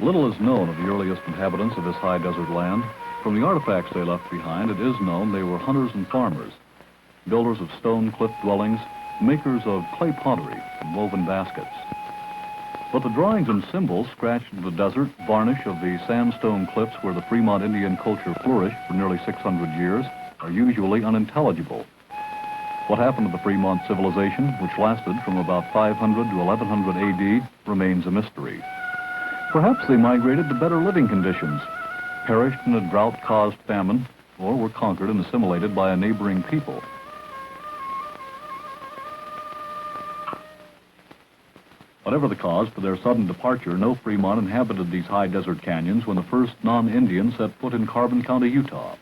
Little is known of the earliest inhabitants of this high desert land. From the artifacts they left behind, it is known they were hunters and farmers, builders of stone cliff dwellings, makers of clay pottery and woven baskets. But the drawings and symbols scratched into the desert varnish of the sandstone cliffs where the Fremont Indian culture flourished for nearly 600 years are usually unintelligible. What happened to the Fremont civilization, which lasted from about 500 to 1100 AD, remains a mystery. Perhaps they migrated to better living conditions, perished in a drought-caused famine, or were conquered and assimilated by a neighboring people. Whatever the cause for their sudden departure, no Fremont inhabited these high desert canyons when the first non-Indians set foot in Carbon County, Utah.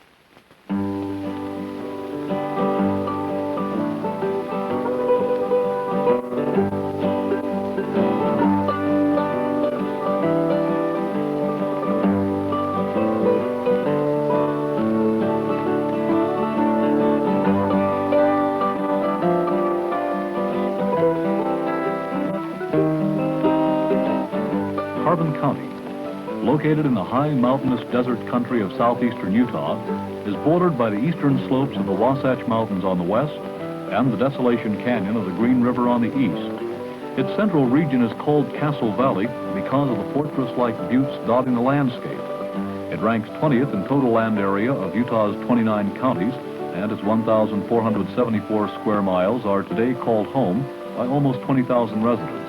Carbon County, located in the high mountainous desert country of southeastern Utah, is bordered by the eastern slopes of the Wasatch Mountains on the west and the Desolation Canyon of the Green River on the east. Its central region is called Castle Valley because of the fortress-like buttes dotting the landscape. It ranks 20th in total land area of Utah's 29 counties, and its 1,474 square miles are today called home by almost 20,000 residents.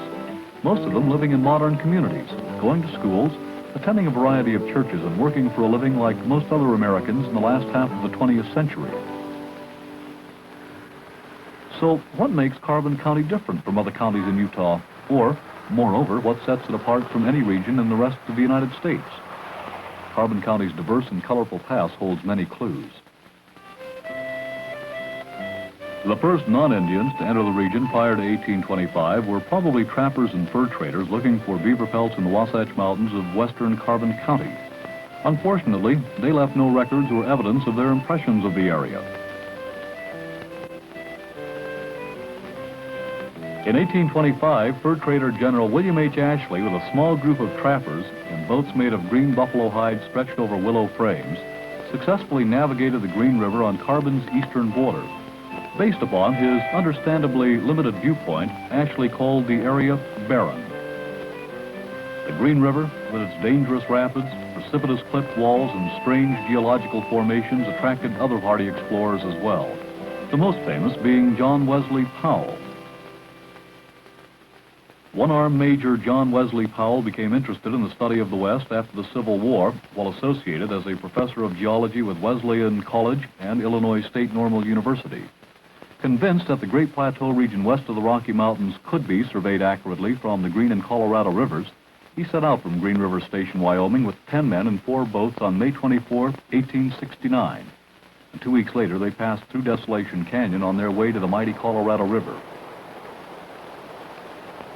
Most of them living in modern communities, going to schools, attending a variety of churches, and working for a living like most other Americans in the last half of the 20th century. So what makes Carbon County different from other counties in Utah? Or, moreover, what sets it apart from any region in the rest of the United States? Carbon County's diverse and colorful past holds many clues. The first non-Indians to enter the region prior to 1825 were probably trappers and fur traders looking for beaver pelts in the Wasatch Mountains of western Carbon County. Unfortunately, they left no records or evidence of their impressions of the area. In 1825, fur trader General William H. Ashley, with a small group of trappers in boats made of green buffalo hides stretched over willow frames, successfully navigated the Green River on Carbon's eastern border. Based upon his understandably limited viewpoint, Ashley called the area barren. The Green River, with its dangerous rapids, precipitous cliff walls, and strange geological formations, attracted other hardy explorers as well, the most famous being John Wesley Powell. One-armed Major John Wesley Powell became interested in the study of the West after the Civil War, while associated as a professor of geology with Wesleyan College and Illinois State Normal University. Convinced that the Great Plateau region west of the Rocky Mountains could be surveyed accurately from the Green and Colorado rivers, he set out from Green River Station, Wyoming, with 10 men and 4 boats on May 24, 1869. And 2 weeks later, they passed through Desolation Canyon on their way to the mighty Colorado River.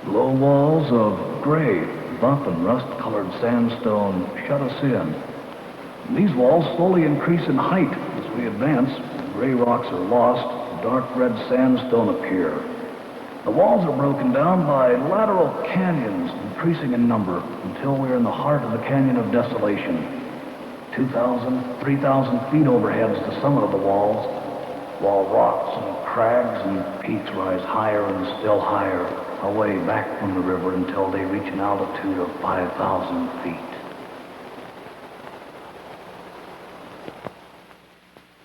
Low walls of gray, buff, and rust-colored sandstone shut us in. These walls slowly increase in height as we advance. Gray rocks are lost. Dark red sandstone appear. The walls are broken down by lateral canyons, increasing in number until we're in the heart of the Canyon of Desolation. 2,000, 3,000 feet overhead is the summit of the walls, while rocks and crags and peaks rise higher and still higher, away back from the river until they reach an altitude of 5,000 feet.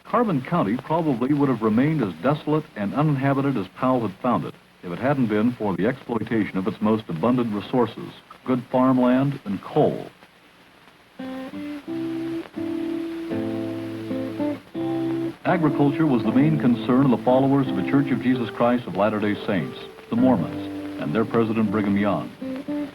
Carbon County probably would have remained as desolate and uninhabited as Powell had found it if it hadn't been for the exploitation of its most abundant resources, good farmland and coal. Agriculture was the main concern of the followers of the Church of Jesus Christ of Latter-day Saints, the Mormons, and their President Brigham Young.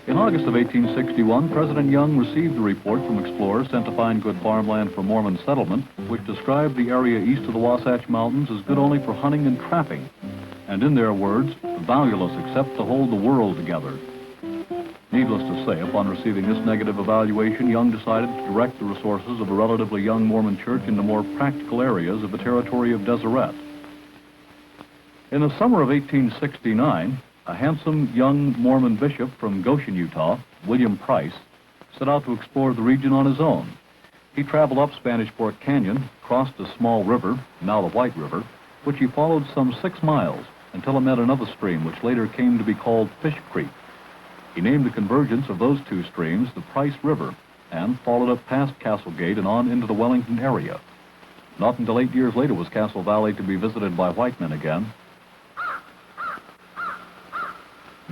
In August of 1861, President Young received a report from explorers sent to find good farmland for Mormon settlement, which described the area east of the Wasatch Mountains as good only for hunting and trapping, and in their words, valueless except to hold the world together. Needless to say, upon receiving this negative evaluation, Young decided to direct the resources of a relatively young Mormon church into more practical areas of the territory of Deseret. In the summer of 1869, a handsome young Mormon bishop from Goshen, Utah, William Price, set out to explore the region on his own. He traveled up Spanish Fork Canyon, crossed a small river, now the White River, which he followed some 6 miles until it met another stream which later came to be called Fish Creek. He named the convergence of those two streams the Price River and followed it past Castle Gate and on into the Wellington area. Not until 8 years later was Castle Valley to be visited by white men again.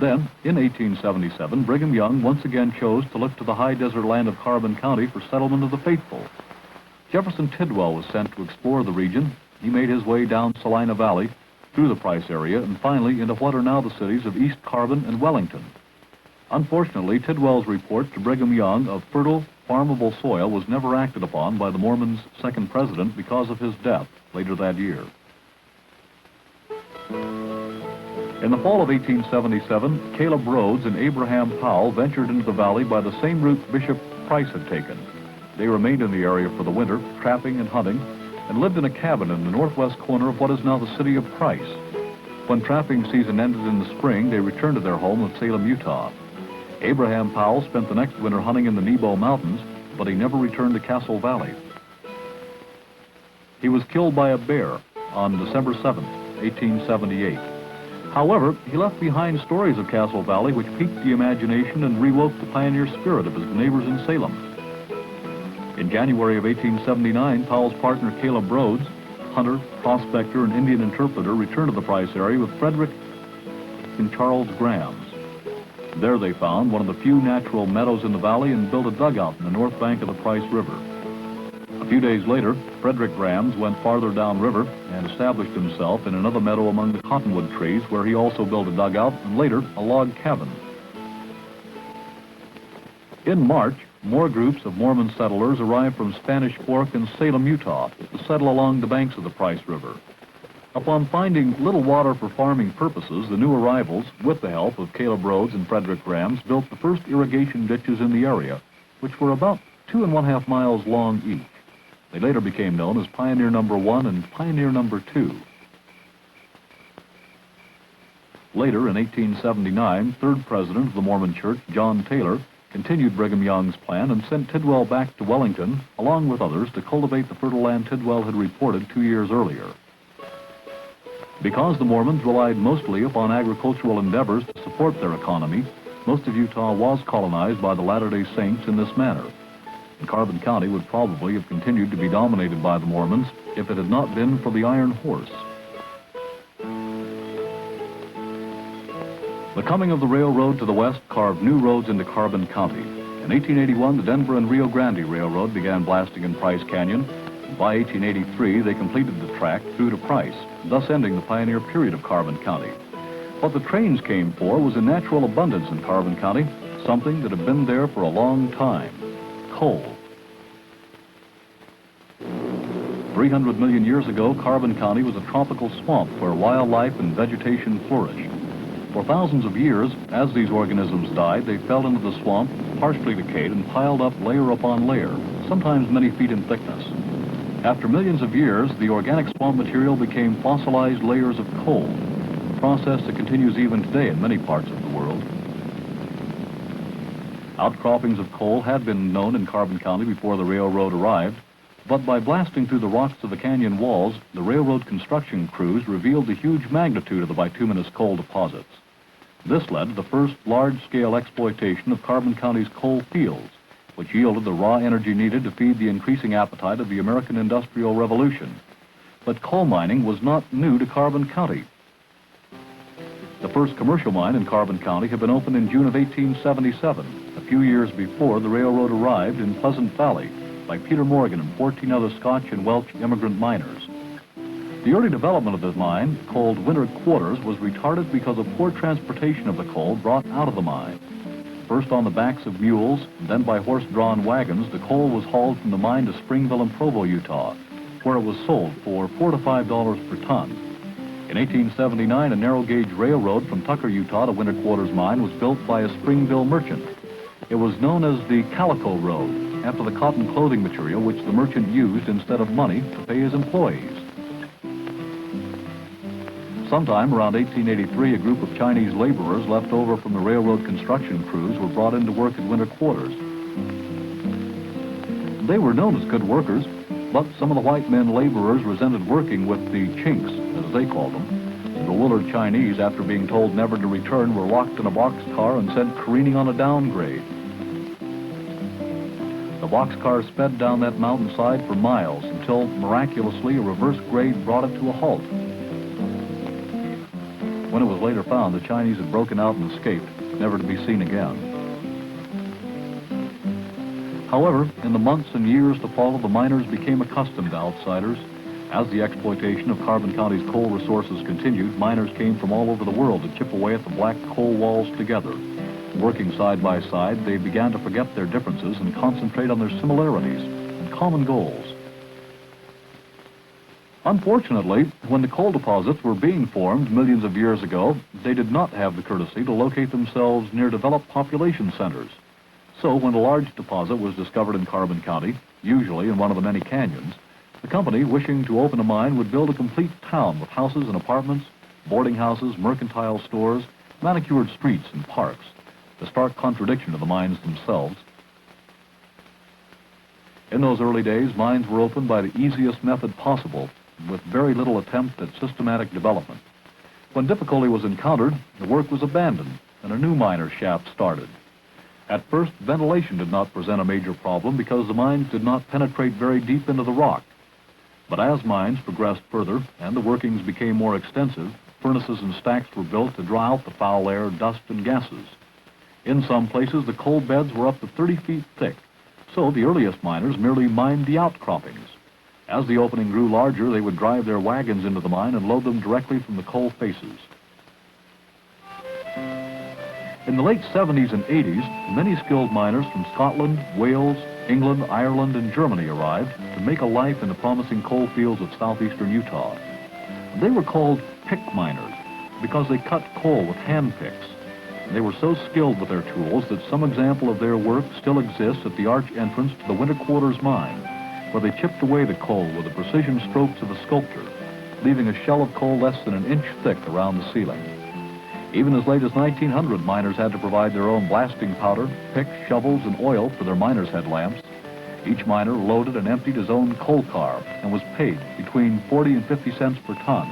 Then, in 1877, Brigham Young once again chose to look to the high desert land of Carbon County for settlement of the faithful. Jefferson Tidwell was sent to explore the region. He made his way down Salina Valley, through the Price area, and finally into what are now the cities of East Carbon and Wellington. Unfortunately, Tidwell's report to Brigham Young of fertile, farmable soil was never acted upon by the Mormons' second president because of his death later that year. In the fall of 1877, Caleb Rhodes and Abraham Powell ventured into the valley by the same route Bishop Price had taken. They remained in the area for the winter, trapping and hunting, and lived in a cabin in the northwest corner of what is now the city of Price. When trapping season ended in the spring, they returned to their home of Salem, Utah. Abraham Powell spent the next winter hunting in the Nebo Mountains, but he never returned to Castle Valley. He was killed by a bear on December 7, 1878. However, he left behind stories of Castle Valley which piqued the imagination and rewoke the pioneer spirit of his neighbors in Salem. In January of 1879, Powell's partner Caleb Rhodes, hunter, prospector, and Indian interpreter, returned to the Price area with Frederick and Charles Grams. There they found one of the few natural meadows in the valley and built a dugout in the north bank of the Price River. A few days later, Frederick Grams went farther downriver and established himself in another meadow among the cottonwood trees, where he also built a dugout and later a log cabin. In March, more groups of Mormon settlers arrived from Spanish Fork and Salem, Utah, to settle along the banks of the Price River. Upon finding little water for farming purposes, the new arrivals, with the help of Caleb Rhodes and Frederick Grams, built the first irrigation ditches in the area, which were about 2½ miles long each. They later became known as Pioneer Number 1 and Pioneer Number 2. Later, in 1879, third president of the Mormon Church, John Taylor, continued Brigham Young's plan and sent Tidwell back to Wellington, along with others, to cultivate the fertile land Tidwell had reported 2 years earlier. Because the Mormons relied mostly upon agricultural endeavors to support their economy, most of Utah was colonized by the Latter-day Saints in this manner. And Carbon County would probably have continued to be dominated by the Mormons if it had not been for the Iron Horse. The coming of the railroad to the west carved new roads into Carbon County. In 1881, the Denver and Rio Grande Railroad began blasting in Price Canyon. By 1883, they completed the track through to Price, thus ending the pioneer period of Carbon County. What the trains came for was a natural abundance in Carbon County, something that had been there for a long time: coal. 300 million years ago, Carbon County was a tropical swamp where wildlife and vegetation flourished. For thousands of years, as these organisms died, they fell into the swamp, partially decayed, and piled up layer upon layer, sometimes many feet in thickness. After millions of years, the organic swamp material became fossilized layers of coal, a process that continues even today in many parts of the world. Outcroppings of coal had been known in Carbon County before the railroad arrived, but by blasting through the rocks of the canyon walls, the railroad construction crews revealed the huge magnitude of the bituminous coal deposits. This led to the first large-scale exploitation of Carbon County's coal fields, which yielded the raw energy needed to feed the increasing appetite of the American Industrial Revolution. But coal mining was not new to Carbon County. The first commercial mine in Carbon County had been opened in June of 1877, a few years before the railroad arrived in Pleasant Valley by Peter Morgan and 14 other Scotch and Welsh immigrant miners. The early development of the mine, called Winter Quarters, was retarded because of poor transportation of the coal brought out of the mine. First on the backs of mules, and then by horse-drawn wagons, the coal was hauled from the mine to Springville and Provo, Utah, where it was sold for $4 to $5 per ton. In 1879, a narrow-gauge railroad from Tucker, Utah to Winter Quarters Mine was built by a Springville merchant. It was known as the Calico Road, after the cotton clothing material which the merchant used instead of money to pay his employees. Sometime around 1883, a group of Chinese laborers left over from the railroad construction crews were brought in to work at Winter Quarters. They were known as good workers, but some of the white men laborers resented working with the Chinks, as they called them. The bewildered Chinese, after being told never to return, were locked in a boxcar and sent careening on a downgrade. The boxcar sped down that mountainside for miles until, miraculously, a reverse grade brought it to a halt. When it was later found, the Chinese had broken out and escaped, never to be seen again. However, in the months and years to follow, the miners became accustomed to outsiders. As the exploitation of Carbon County's coal resources continued, miners came from all over the world to chip away at the black coal walls together. Working side by side, they began to forget their differences and concentrate on their similarities and common goals. Unfortunately, when the coal deposits were being formed millions of years ago, they did not have the courtesy to locate themselves near developed population centers. So when a large deposit was discovered in Carbon County, usually in one of the many canyons, the company wishing to open a mine would build a complete town with houses and apartments, boarding houses, mercantile stores, manicured streets and parks, a stark contradiction to the mines themselves. In those early days, mines were opened by the easiest method possible, with very little attempt at systematic development. When difficulty was encountered, the work was abandoned and a new miner shaft started. At first, ventilation did not present a major problem because the mines did not penetrate very deep into the rock. But as mines progressed further and the workings became more extensive, furnaces and stacks were built to draw out the foul air, dust, and gases. In some places, the coal beds were up to 30 feet thick, so the earliest miners merely mined the outcroppings. As the opening grew larger, they would drive their wagons into the mine and load them directly from the coal faces. In the late 70s and 80s, many skilled miners from Scotland, Wales, England, Ireland, and Germany arrived to make a life in the promising coal fields of southeastern Utah. They were called pick miners because they cut coal with hand picks. They were so skilled with their tools that some example of their work still exists at the arch entrance to the Winter Quarters mine, where they chipped away the coal with the precision strokes of a sculptor, leaving a shell of coal less than an inch thick around the ceiling. Even as late as 1900, miners had to provide their own blasting powder, picks, shovels, and oil for their miners' headlamps. Each miner loaded and emptied his own coal car and was paid between 40 and 50 cents per ton.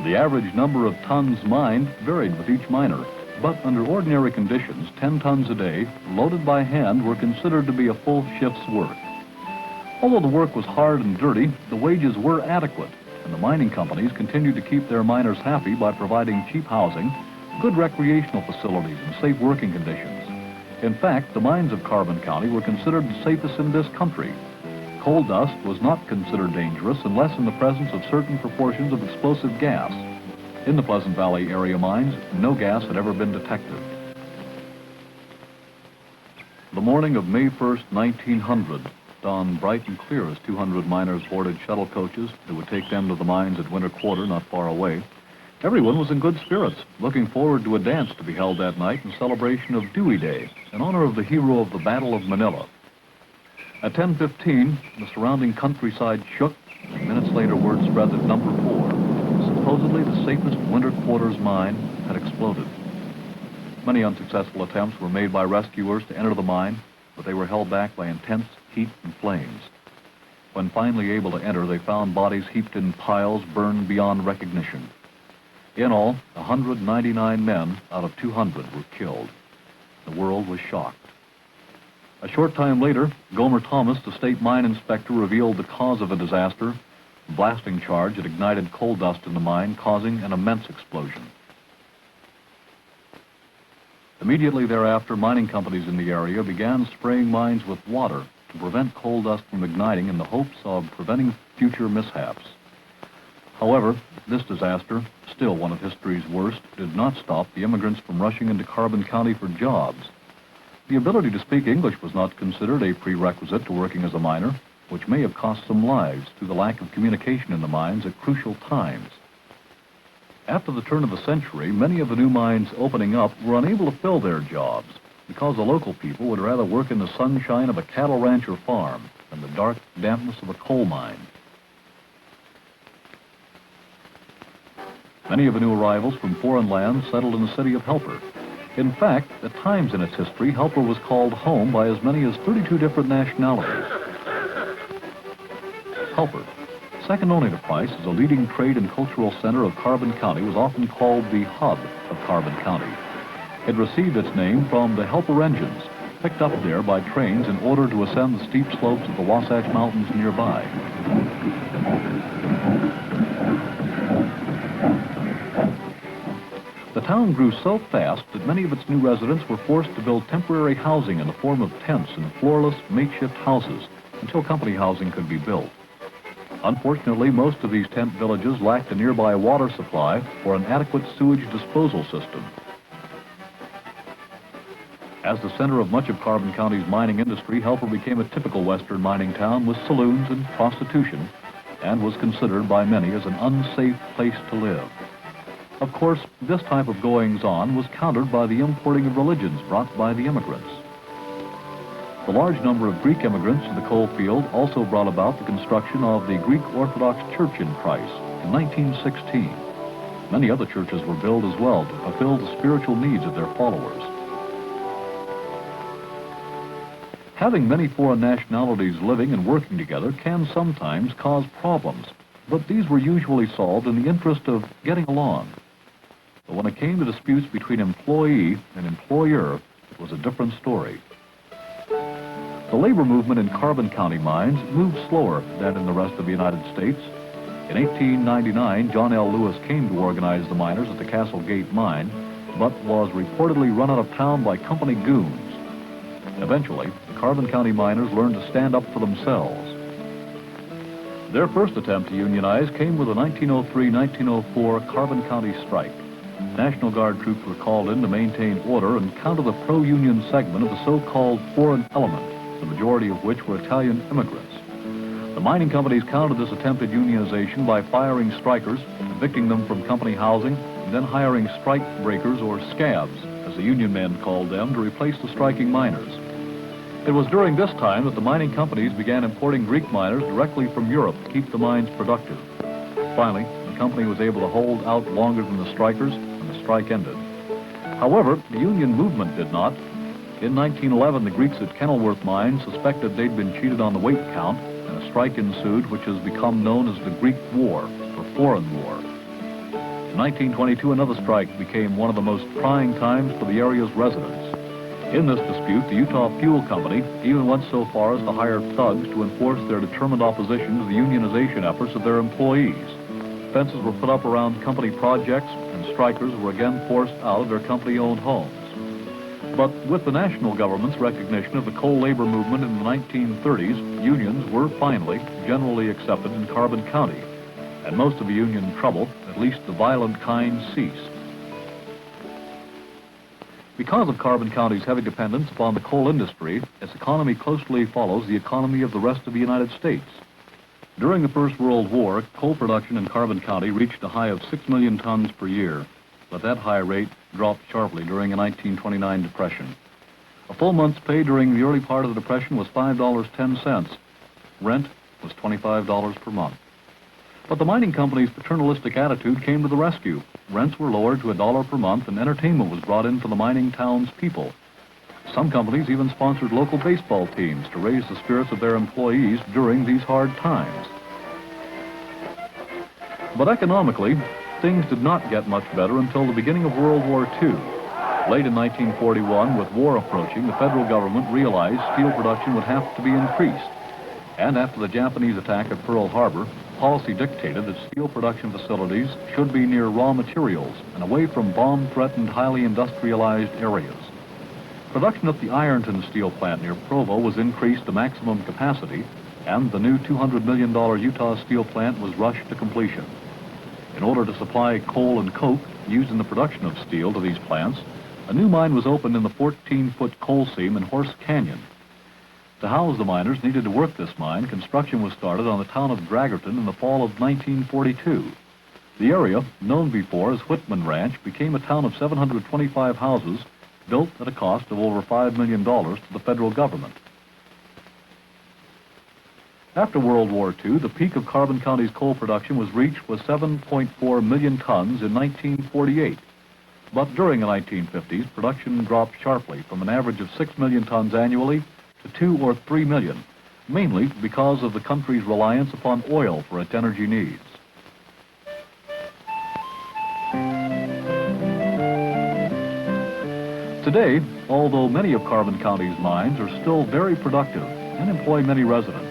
The average number of tons mined varied with each miner, but under ordinary conditions, 10 tons a day, loaded by hand, were considered to be a full shift's work. Although the work was hard and dirty, the wages were adequate, and the mining companies continued to keep their miners happy by providing cheap housing, good recreational facilities, and safe working conditions. In fact, the mines of Carbon County were considered the safest in this country. Coal dust was not considered dangerous unless in the presence of certain proportions of explosive gas. In the Pleasant Valley area mines, no gas had ever been detected. The morning of May 1st, 1900, dawned bright and clear as 200 miners boarded shuttle coaches that would take them to the mines at Winter Quarter, not far away. Everyone was in good spirits, looking forward to a dance to be held that night in celebration of Dewey Day, in honor of the hero of the Battle of Manila. At 10:15, the surrounding countryside shook, and minutes later word spread that number 4, supposedly the safest Winter Quarters mine, had exploded. Many unsuccessful attempts were made by rescuers to enter the mine, but they were held back by intense heat and flames. When finally able to enter, they found bodies heaped in piles burned beyond recognition. In all, 199 men out of 200 were killed. The world was shocked. A short time later, Gomer Thomas, the state mine inspector, revealed the cause of the disaster: a blasting charge had ignited coal dust in the mine, causing an immense explosion. Immediately thereafter, mining companies in the area began spraying mines with water to prevent coal dust from igniting in the hopes of preventing future mishaps. However, this disaster, still one of history's worst, did not stop the immigrants from rushing into Carbon County for jobs. The ability to speak English was not considered a prerequisite to working as a miner, which may have cost some lives through the lack of communication in the mines at crucial times. After the turn of the century, many of the new mines opening up were unable to fill their jobs because the local people would rather work in the sunshine of a cattle ranch or farm than the dark dampness of a coal mine. Many of the new arrivals from foreign lands settled in the city of Helper. In fact, at times in its history, Helper was called home by as many as 32 different nationalities. helper. Second only to Price as a leading trade and cultural center of Carbon County, was often called the hub of Carbon County. It received its name from the helper engines, picked up there by trains in order to ascend the steep slopes of the Wasatch Mountains nearby. The town grew so fast that many of its new residents were forced to build temporary housing in the form of tents and floorless makeshift houses until company housing could be built. Unfortunately, most of these tent villages lacked a nearby water supply or an adequate sewage disposal system. As the center of much of Carbon County's mining industry, Helper became a typical western mining town with saloons and prostitution, and was considered by many as an unsafe place to live. Of course, this type of goings-on was countered by the importing of religions brought by the immigrants. The large number of Greek immigrants to the coal field also brought about the construction of the Greek Orthodox Church in Price in 1916. Many other churches were built as well to fulfill the spiritual needs of their followers. Having many foreign nationalities living and working together can sometimes cause problems, but these were usually solved in the interest of getting along. But when it came to disputes between employee and employer, it was a different story. The labor movement in Carbon County mines moved slower than in the rest of the United States. In 1899, John L. Lewis came to organize the miners at the Castle Gate mine, but was reportedly run out of town by company goons. Eventually, the Carbon County miners learned to stand up for themselves. Their first attempt to unionize came with the 1903-1904 Carbon County strike. National Guard troops were called in to maintain order and counter the pro-union segment of the so-called foreign element, the majority of which were Italian immigrants. The mining companies countered this attempted unionization by firing strikers, evicting them from company housing, and then hiring strike breakers, or scabs, as the union men called them, to replace the striking miners. It was during this time that the mining companies began importing Greek miners directly from Europe to keep the mines productive. Finally, the company was able to hold out longer than the strikers, and the strike ended. However, the union movement did not. In 1911, the Greeks at Kenilworth Mine suspected they'd been cheated on the weight count, and a strike ensued which has become known as the Greek War, or Foreign War. In 1922, another strike became one of the most trying times for the area's residents. In this dispute, the Utah Fuel Company even went so far as to hire thugs to enforce their determined opposition to the unionization efforts of their employees. Fences were put up around company projects, and strikers were again forced out of their company-owned homes. But with the national government's recognition of the coal labor movement in the 1930s, unions were finally generally accepted in Carbon County, and most of the union trouble, at least the violent kind, ceased. Because of Carbon County's heavy dependence upon the coal industry, its economy closely follows the economy of the rest of the United States. During the First World War, coal production in Carbon County reached a high of 6 million tons per year, but that high rate dropped sharply during the 1929 Depression. A full month's pay during the early part of the Depression was $5.10. Rent was $25 per month. But the mining company's paternalistic attitude came to the rescue. Rents were lowered to $1 per month, and entertainment was brought in for the mining town's people. Some companies even sponsored local baseball teams to raise the spirits of their employees during these hard times. But economically, things did not get much better until the beginning of World War II. Late in 1941, with war approaching, the federal government realized steel production would have to be increased. And after the Japanese attack at Pearl Harbor, policy dictated that steel production facilities should be near raw materials and away from bomb-threatened, highly industrialized areas. Production at the Ironton steel plant near Provo was increased to maximum capacity, and the new $200 million Utah steel plant was rushed to completion. In order to supply coal and coke used in the production of steel to these plants, a new mine was opened in the 14-foot coal seam in Horse Canyon. To house the miners needed to work this mine, construction was started on the town of Dragerton in the fall of 1942. The area, known before as Whitman Ranch, became a town of 725 houses, built at a cost of over $5 million to the federal government. After World War II, the peak of Carbon County's coal production was reached with 7.4 million tons in 1948. But during the 1950s, production dropped sharply from an average of 6 million tons annually to 2 or 3 million, mainly because of the country's reliance upon oil for its energy needs. Today, although many of Carbon County's mines are still very productive and employ many residents,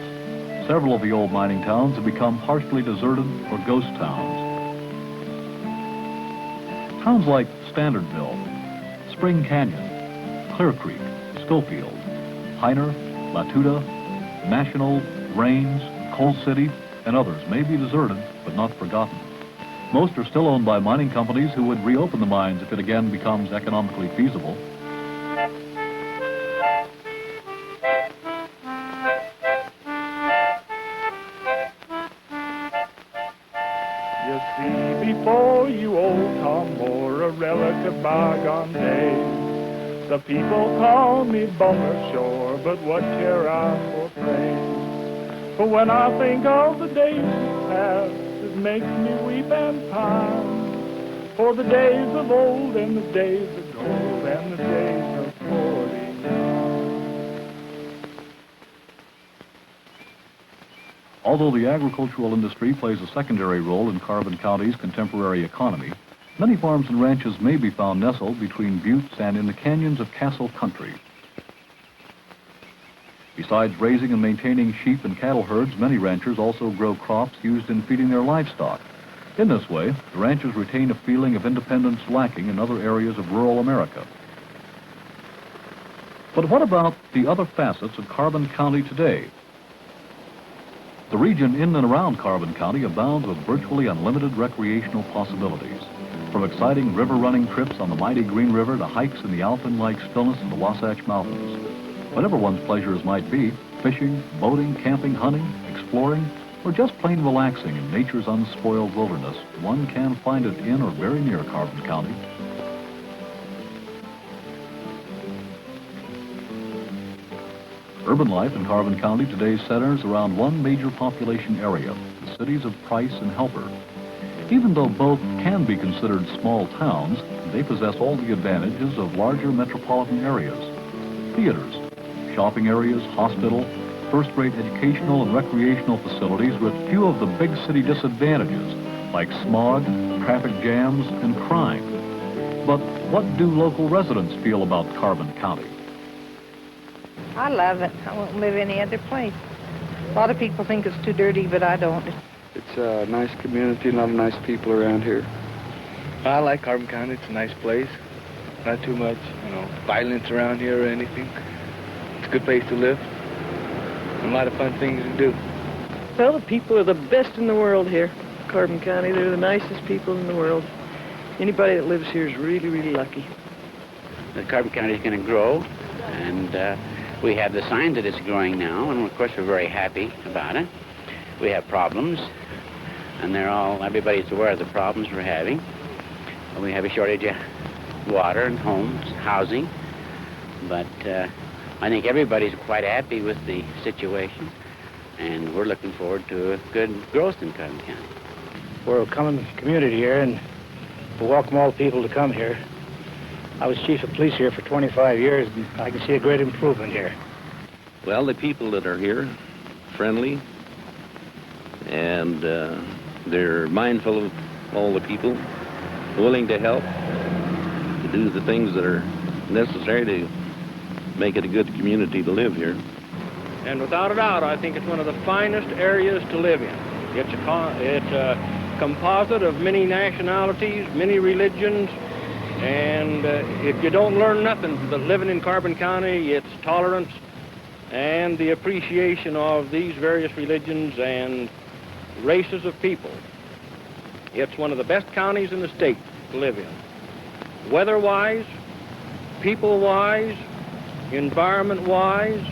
several of the old mining towns have become partially deserted or ghost towns. Towns like Standardville, Spring Canyon, Clear Creek, Schofield, Heiner, Latuda, National, Rains, Coal City, and others may be deserted but not forgotten. Most are still owned by mining companies who would reopen the mines if it again becomes economically feasible. You see before you old Tom Moore, a relic of bygone days. The people call me Bummer, sure, but what care I for praise? For when I think of the days past, it makes me weep and pine. For the days of old and the days of gold and the days of 49. Although the agricultural industry plays a secondary role in Carbon County's contemporary economy, many farms and ranches may be found nestled between buttes and in the canyons of Castle Country. Besides raising and maintaining sheep and cattle herds, many ranchers also grow crops used in feeding their livestock. In this way, the ranchers retain a feeling of independence lacking in other areas of rural America. But what about the other facets of Carbon County today? The region in and around Carbon County abounds with virtually unlimited recreational possibilities. From exciting river-running trips on the mighty Green River to hikes in the alpine-like stillness of the Wasatch Mountains. Whatever one's pleasures might be, fishing, boating, camping, hunting, exploring, or just plain relaxing in nature's unspoiled wilderness, one can find it in or very near Carbon County. Urban life in Carbon County today centers around one major population area, the cities of Price and Helper. Even though both can be considered small towns, they possess all the advantages of larger metropolitan areas. Theaters, shopping areas, hospital, first-rate educational and recreational facilities with few of the big city disadvantages like smog, traffic jams, and crime. But what do local residents feel about Carbon County? I love it. I won't live any other place. A lot of people think it's too dirty, but I don't. It's a nice community, a lot of nice people around here. I like Carbon County. It's a nice place. Not too much, violence around here or anything. It's a good place to live. And a lot of fun things to do. Well, the people are the best in the world here. Carbon County, they're the nicest people in the world. Anybody that lives here is really, really lucky. The Carbon County is going to grow, and we have the signs that it's growing now, and of course we're very happy about it. We have problems, and everybody's aware of the problems we're having. We have a shortage of water and homes, housing, but I think everybody's quite happy with the situation, and we're looking forward to a good growth in Carbon County. We're a common community here, and we welcome all the people to come here. I was chief of police here for 25 years, and I can see a great improvement here. Well, the people that are here, friendly, and they're mindful of all the people, willing to help, to do the things that are necessary to make it a good community to live here. And without a doubt, I think it's one of the finest areas to live in. It's a composite of many nationalities, many religions, and if you don't learn nothing but living in Carbon County, it's tolerance and the appreciation of these various religions and races of people. It's one of the best counties in the state to live in. Weather-wise, people-wise, environment-wise,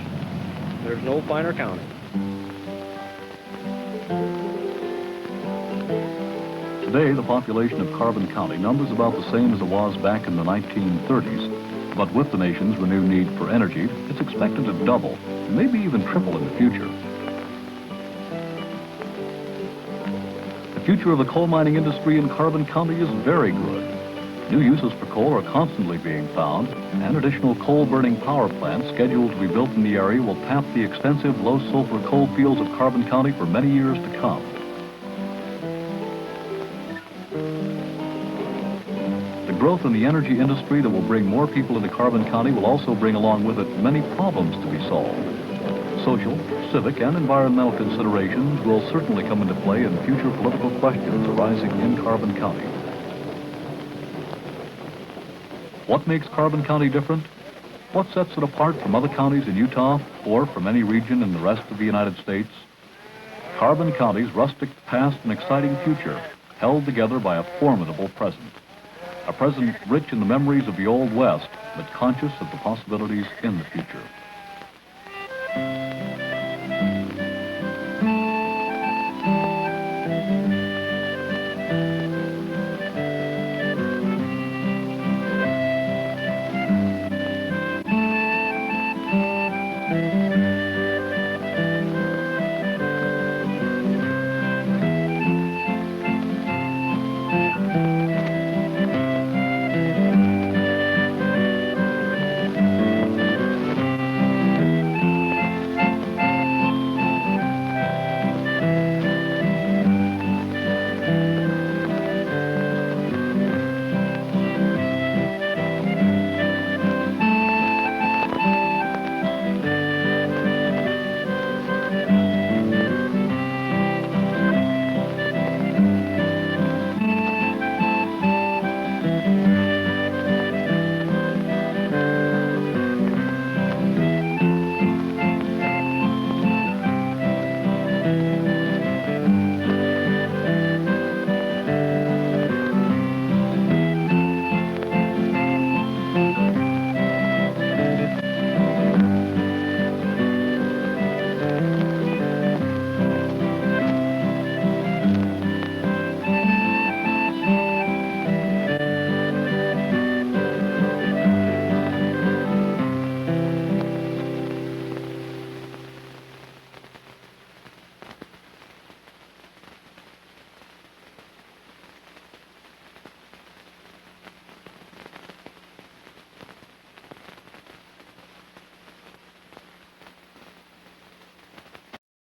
there's no finer county. Today, the population of Carbon County numbers about the same as it was back in the 1930s. But with the nation's renewed need for energy, it's expected to double, and maybe even triple in the future. The future of the coal mining industry in Carbon County is very good. New uses for coal are constantly being found, and additional coal-burning power plants scheduled to be built in the area will tap the extensive low-sulfur coal fields of Carbon County for many years to come. The growth in the energy industry that will bring more people into Carbon County will also bring along with it many problems to be solved. Social, civic, and environmental considerations will certainly come into play in future political questions arising in Carbon County. What makes Carbon County different? What sets it apart from other counties in Utah or from any region in the rest of the United States? Carbon County's rustic past and exciting future, held together by a formidable present. A present rich in the memories of the Old West, but conscious of the possibilities in the future.